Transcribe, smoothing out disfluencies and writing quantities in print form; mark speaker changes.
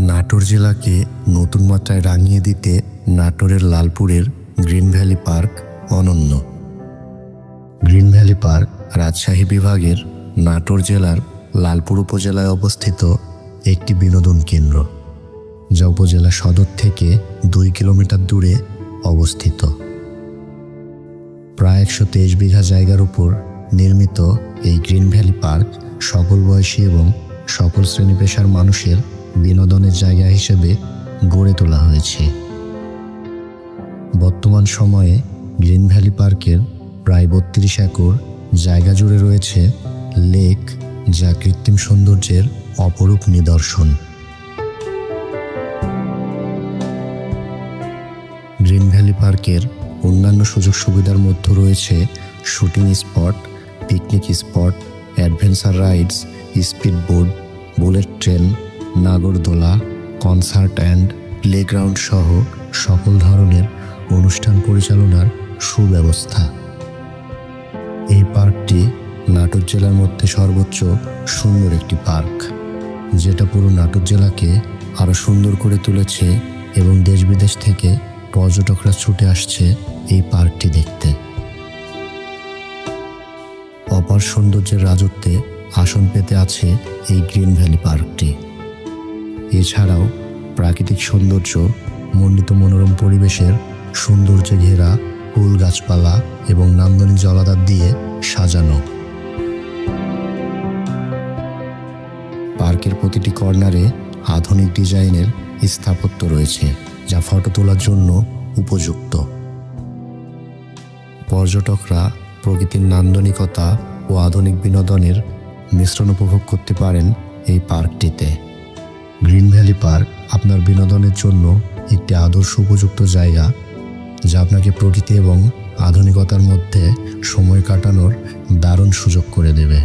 Speaker 1: নাটোর জেলাকে নতুন মাত্রায় রাঙিয়ে দিতে নাটোরের লালপুরের গ্রিন ভ্যালি পার্ক অনন্য। গ্রিন ভ্যালি পার্ক রাজশাহী বিভাগের নাটোর জেলার লালপুর উপজেলায় অবস্থিত একটি বিনোদন কেন্দ্র, যা উপজেলা সদর থেকে 2 কিলোমিটার দূরে অবস্থিত। প্রায় 123 বিঘা জায়গার উপর নির্মিত এই গ্রিন ভ্যালি পার্ক সকল বয়সী এবং সকল শ্রেণী পেশার মানুষের বিনোদনের জায়গা হিসেবে গড়ে তোলা হয়েছে। বর্তমান সময়ে গ্রিন ভ্যালি পার্কের প্রায় 32 একর জায়গা জুড়ে রয়েছে লেক, যা কৃত্রিম সৌন্দর্যের অপরূপ নিদর্শন। গ্রিন ভ্যালি পার্কের অন্যান্য সুযোগ সুবিধার মধ্যে রয়েছে shooting spot, picnic spot, adventure rides, speed boat, bullet train, নাগরদোলা, কনসার্ট অ্যান্ড প্লেগ্রাউন্ড সহ সকল ধরনের অনুষ্ঠান পরিচালনার সুব্যবস্থা। এই পার্কটি নাটোর জেলার মধ্যে সর্বোচ্চ সুন্দর একটি পার্ক, যেটা পুরো নাটোর জেলাকে আরও সুন্দর করে তুলেছে এবং দেশ বিদেশ থেকে পর্যটকরা ছুটে আসছে এই পার্কটি দেখতে। অপার সৌন্দর্যের রাজত্বে আসন পেতে আছে এই গ্রিন ভ্যালি পার্কটি। এছাড়াও প্রাকৃতিক সৌন্দর্য, মণ্ডিত মনোরম পরিবেশের সৌন্দর্যে ঘেরা ফুল গাছপালা এবং নান্দনিক জলাধার দিয়ে সাজানো। পার্কের প্রতিটি কর্নারে আধুনিক ডিজাইনের স্থাপত্য রয়েছে, যা ফটো তোলার জন্য উপযুক্ত। পর্যটকরা প্রকৃতির নান্দনিকতা ও আধুনিক বিনোদনের মিশ্রণ উপভোগ করতে পারেন এই পার্কটিতে। গ্রিন ভ্যালি পার্ক আপনার বিনোদনের জন্য একটি আদর্শ উপযুক্ত জায়গা, যা আপনাকে প্রকৃতি এবং আধুনিকতার মধ্যে সময় কাটানোর দারুণ সুযোগ করে দেবে।